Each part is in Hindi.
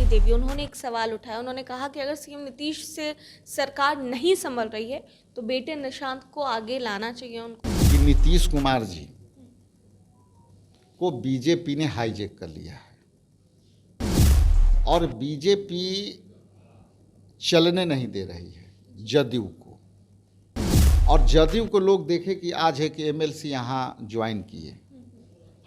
देवी, उन्होंने एक सवाल उठाया। उन्होंने कहा कि अगर सीएम नीतीश से सरकार नहीं संभल रही है तो बेटे निशांत को आगे लाना चाहिए उनको। कि नीतीश कुमार जी को बीजेपी ने हाईजैक कर लिया है और बीजेपी चलने नहीं दे रही है जदयू को। और जदयू को लोग देखे कि आज एक एमएलसी यहाँ ज्वाइन किए।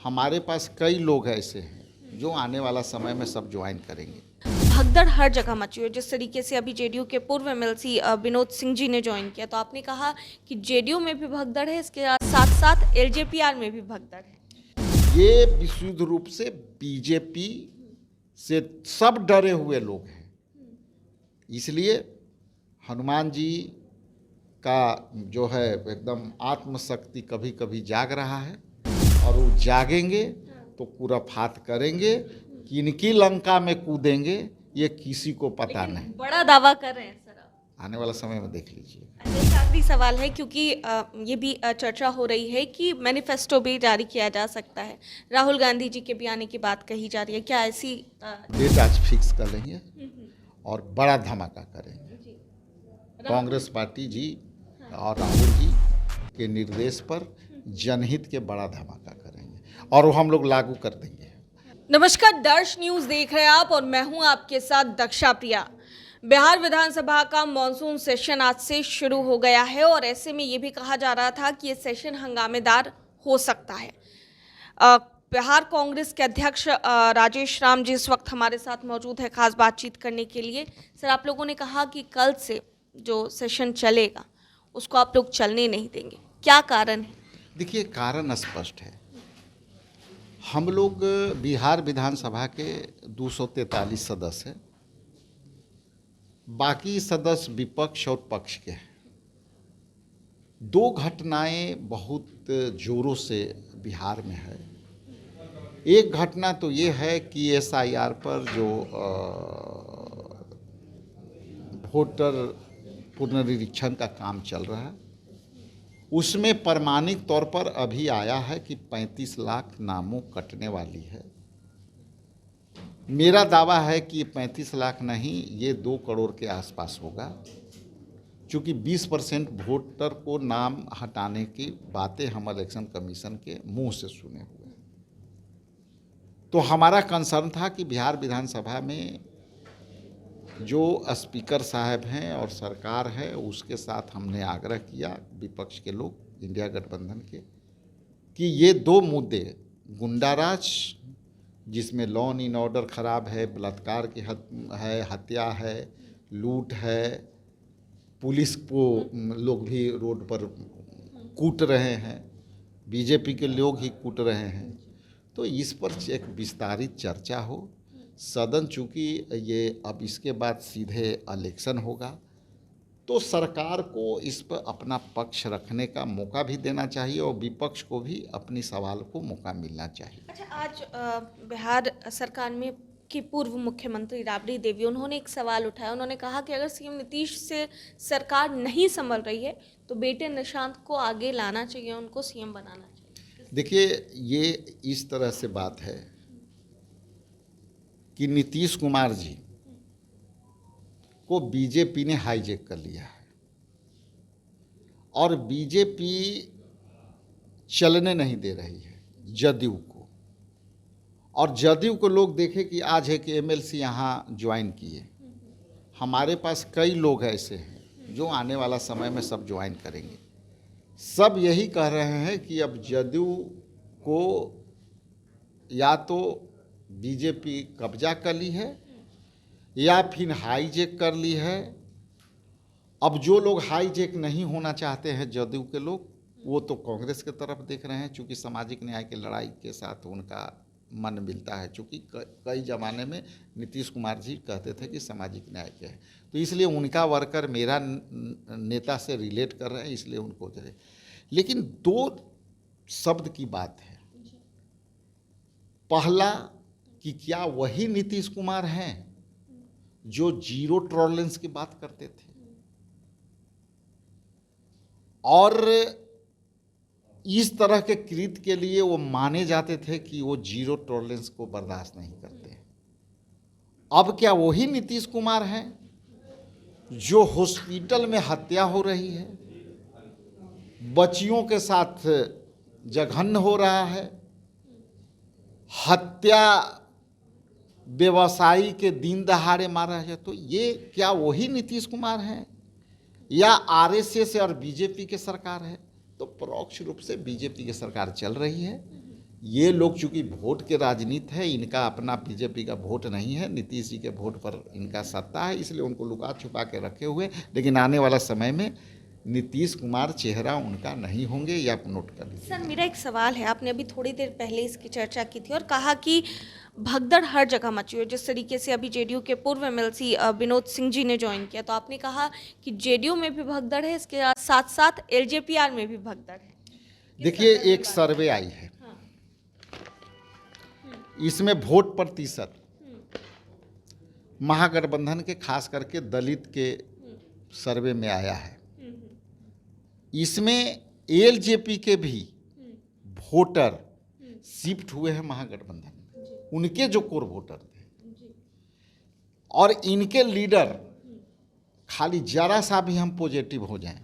हमारे पास कई लोग ऐसे हैं जो आने वाला समय में सब ज्वाइन करेंगे। भगदड़ हर जगह मची हुई है। जिस तरीके से अभी जेडीयू के पूर्व एमएलसी विनोद सिंह जी ने ज्वाइन किया, तो आपने कहा कि जेडीयू में भी भगदड़ है, इसके साथ साथ एलजेपीआर में भी भगदड़ है। ये विशुद्ध रूप से बीजेपी से सब डरे हुए लोग हैं। इसलिए हनुमान जी का जो है एकदम आत्मशक्ति कभी कभी जाग रहा है और वो जागेंगे तो पूरा फात करेंगे। किनकी लंका में कूदेंगे ये किसी को पता नहीं। बड़ा दावा कर रहे हैं सर आप। आने वाला समय में देख लीजिए। एक आखिरी सवाल है, क्योंकि ये भी चर्चा हो रही है कि मैनिफेस्टो भी जारी किया जा सकता है। राहुल गांधी जी के भी आने की बात कही जा रही है। क्या ऐसी डेट आज फिक्स कर लेंगे और बड़ा धमाका करेंगे। कांग्रेस पार्टी जी और राहुल जी के निर्देश पर जनहित के बड़ा धमाका करेंगे और वो हम लोग लागू कर देंगे। नमस्कार, दर्श न्यूज देख रहे हैं आप और मैं हूं आपके साथ दक्षा प्रिया। बिहार विधानसभा का मॉनसून सेशन आज से शुरू हो गया है और ऐसे में ये भी कहा जा रहा था कि ये सेशन हंगामेदार हो सकता है। बिहार कांग्रेस के अध्यक्ष राजेश राम जी इस वक्त हमारे साथ मौजूद है खास बातचीत करने के लिए। सर, आप लोगों ने कहा कि कल से जो सेशन चलेगा उसको आप लोग चलने नहीं देंगे, क्या कारण है? देखिए, कारण स्पष्ट है। हम लोग बिहार विधानसभा के 243 सदस्य हैं। बाकी सदस्य विपक्ष और पक्ष के हैं। दो घटनाएं बहुत जोरों से बिहार में है। एक घटना तो ये है कि एसआईआर पर जो वोटर पुनरीक्षण का काम चल रहा है उसमें प्रमाणिक तौर पर अभी आया है कि 35 लाख नामों कटने वाली है। मेरा दावा है कि 35 लाख नहीं, ये 2 करोड़ के आसपास होगा, क्योंकि 20% वोटर को नाम हटाने की बातें हम इलेक्शन कमीशन के मुंह से सुने हुए हैं। तो हमारा कंसर्न था कि बिहार विधानसभा में जो स्पीकर साहब हैं और सरकार है उसके साथ हमने आग्रह किया, विपक्ष के लोग, इंडिया गठबंधन के, कि ये 2 मुद्दे, गुंडाराज जिसमें लॉ एंड ऑर्डर खराब है, बलात्कार की है, हत्या है, लूट है, पुलिस को लोग भी रोड पर कूट रहे हैं, बीजेपी के लोग ही कूट रहे हैं, तो इस पर एक विस्तारित चर्चा हो। सदन चूँकि ये अब इसके बाद सीधे इलेक्शन होगा तो सरकार को इस पर अपना पक्ष रखने का मौका भी देना चाहिए और विपक्ष को भी अपनी सवाल को मौका मिलना चाहिए। अच्छा, आज बिहार सरकार में की पूर्व मुख्यमंत्री राबड़ी देवी, उन्होंने एक सवाल उठाया। उन्होंने कहा कि अगर सीएम नीतीश से सरकार नहीं संभल रही है तो बेटे निशांत को आगे लाना चाहिए, उनको सीएम बनाना चाहिए। देखिए, ये इस तरह से बात है कि नीतीश कुमार जी को बीजेपी ने हाईजैक कर लिया है और बीजेपी चलने नहीं दे रही है जदयू को। और जदयू को लोग देखे कि आज एक एमएलसी यहाँ ज्वाइन किए। हमारे पास कई लोग ऐसे हैं जो आने वाला समय में सब ज्वाइन करेंगे। सब यही कह रहे हैं कि अब जदयू को या तो बीजेपी कब्जा कर ली है या फिर हाईजैक कर ली है। अब जो लोग हाईजैक नहीं होना चाहते हैं जदयू के लोग, वो तो कांग्रेस की तरफ देख रहे हैं, चूँकि सामाजिक न्याय की लड़ाई के साथ उनका मन मिलता है। चूँकि कई ज़माने में नीतीश कुमार जी कहते थे कि सामाजिक न्याय के है, तो इसलिए उनका वर्कर मेरा नेता से रिलेट कर रहे हैं, इसलिए उनको दे। लेकिन 2 शब्द की बात है। पहला कि क्या वही नीतीश कुमार हैं जो जीरो टॉलरेंस की बात करते थे और इस तरह के कृत्य के लिए वो माने जाते थे कि वो जीरो टॉलरेंस को बर्दाश्त नहीं करते। अब क्या वही नीतीश कुमार हैं जो हॉस्पिटल में हत्या हो रही है, बच्चियों के साथ जघन्य हो रहा है, हत्या व्यवसायी के दिन दहाड़े मारा है, तो ये क्या वही नीतीश कुमार हैं या आरएसएस और बीजेपी की सरकार है? तो परोक्ष रूप से बीजेपी की सरकार चल रही है। ये लोग चूंकि वोट के राजनीति है, इनका अपना बीजेपी का वोट नहीं है, नीतीश जी के वोट पर इनका सत्ता है, इसलिए उनको लुका छुपा के रखे हुए। लेकिन आने वाला समय में नीतीश कुमार चेहरा उनका नहीं होंगे, या आप नोट कर लीजिए। सर मेरा एक सवाल है, आपने अभी थोड़ी देर पहले इसकी चर्चा की थी और कहा कि भगदड़ हर जगह मची हुई है। जिस तरीके से अभी जेडीयू के पूर्व एमएलसी विनोद सिंह जी ने ज्वाइन किया, तो आपने कहा कि जेडीयू में भी भगदड़ है, इसके साथ साथ एलजेपीआर में भी भगदड़ है। देखिए, एक सर्वे आई है, इसमें वोट प्रतिशत महागठबंधन के खास करके दलित के सर्वे में आया है। इसमें एलजेपी के भी वोटर शिफ्ट हुए हैं महागठबंधन में, उनके जो कोर वोटर थे, और इनके लीडर खाली जरा सा भी हम पॉजिटिव हो जाएं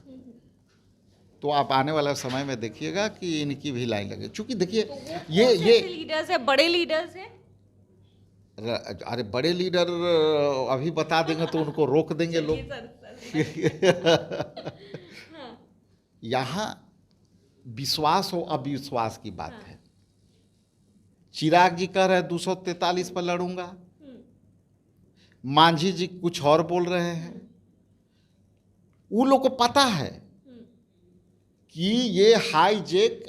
तो आप आने वाला समय में देखिएगा कि इनकी भी लाइन लगे। चूंकि देखिए तो ये लीडर्स है, बड़े लीडर्स हैं। अरे बड़े लीडर अभी बता देंगे तो उनको रोक देंगे लोग। यहाँ विश्वास हो अविश्वास की बात है। चिराग जी कह रहे 243 पर लड़ूंगा, मांझी जी कुछ और बोल रहे हैं। उन लोग को पता है कि ये हाईजेक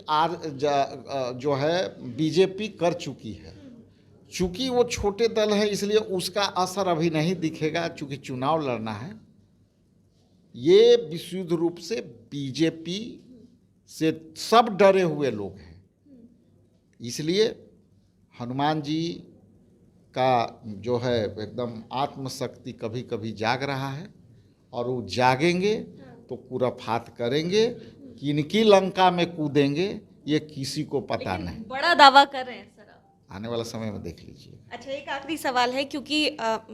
जो है बीजेपी कर चुकी है। चूंकि वो छोटे दल है इसलिए उसका असर अभी नहीं दिखेगा, चूंकि चुनाव लड़ना है। ये विशुद्ध रूप से बीजेपी से सब डरे हुए लोग हैं, इसलिए हनुमान जी का जो है एकदम आत्मशक्ति कभी कभी जाग रहा है, और वो जागेंगे तो पूरा फात करेंगे, किनकी लंका में कूदेंगे ये किसी को पता नहीं। बड़ा दावा कर रहे हैं सर आप। आने वाला समय में देख लीजिए। अच्छा, एक आखिरी सवाल है, क्योंकि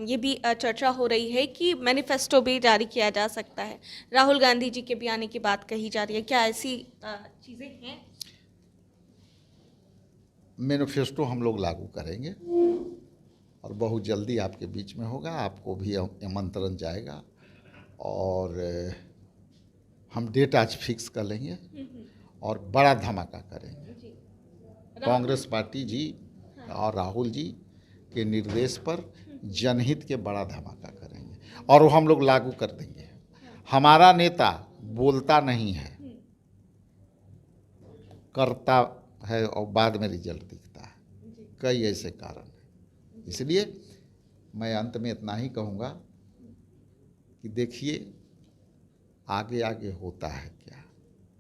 ये भी चर्चा हो रही है कि मैनिफेस्टो भी जारी किया जा सकता है, राहुल गांधी जी के भी आने की बात कही जा रही है, क्या ऐसी चीज़ें हैं? मैनिफेस्टो हम लोग लागू करेंगे और बहुत जल्दी आपके बीच में होगा, आपको भी आमंत्रण जाएगा, और हम डेट आज फिक्स कर लेंगे और बड़ा धमाका करेंगे। कांग्रेस पार्टी जी और राहुल जी के निर्देश पर जनहित के बड़ा धमाका करेंगे और वो हम लोग लागू कर देंगे। हमारा नेता बोलता नहीं है, करता है और बाद में रिजल्ट दिखता है। कई ऐसे कारण हैं, इसलिए मैं अंत में इतना ही कहूँगा कि देखिए आगे आगे होता है क्या।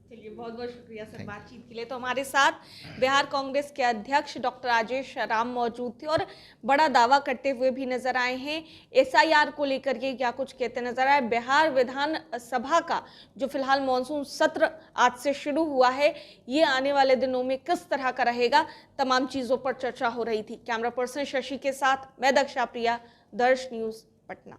चलिए, बहुत बहुत शुक्रिया सर बातचीत के लिए। तो हमारे साथ बिहार कांग्रेस के अध्यक्ष डॉक्टर राजेश राम मौजूद थे और बड़ा दावा करते हुए भी नजर आए हैं। एसआईआर को लेकर के क्या कुछ कहते नजर आए। बिहार विधानसभा का जो फिलहाल मॉनसून सत्र आज से शुरू हुआ है, ये आने वाले दिनों में किस तरह का रहेगा, तमाम चीजों पर चर्चा हो रही थी। कैमरा पर्सन शशि के साथ मैं दक्षा प्रिया, दर्श न्यूज पटना।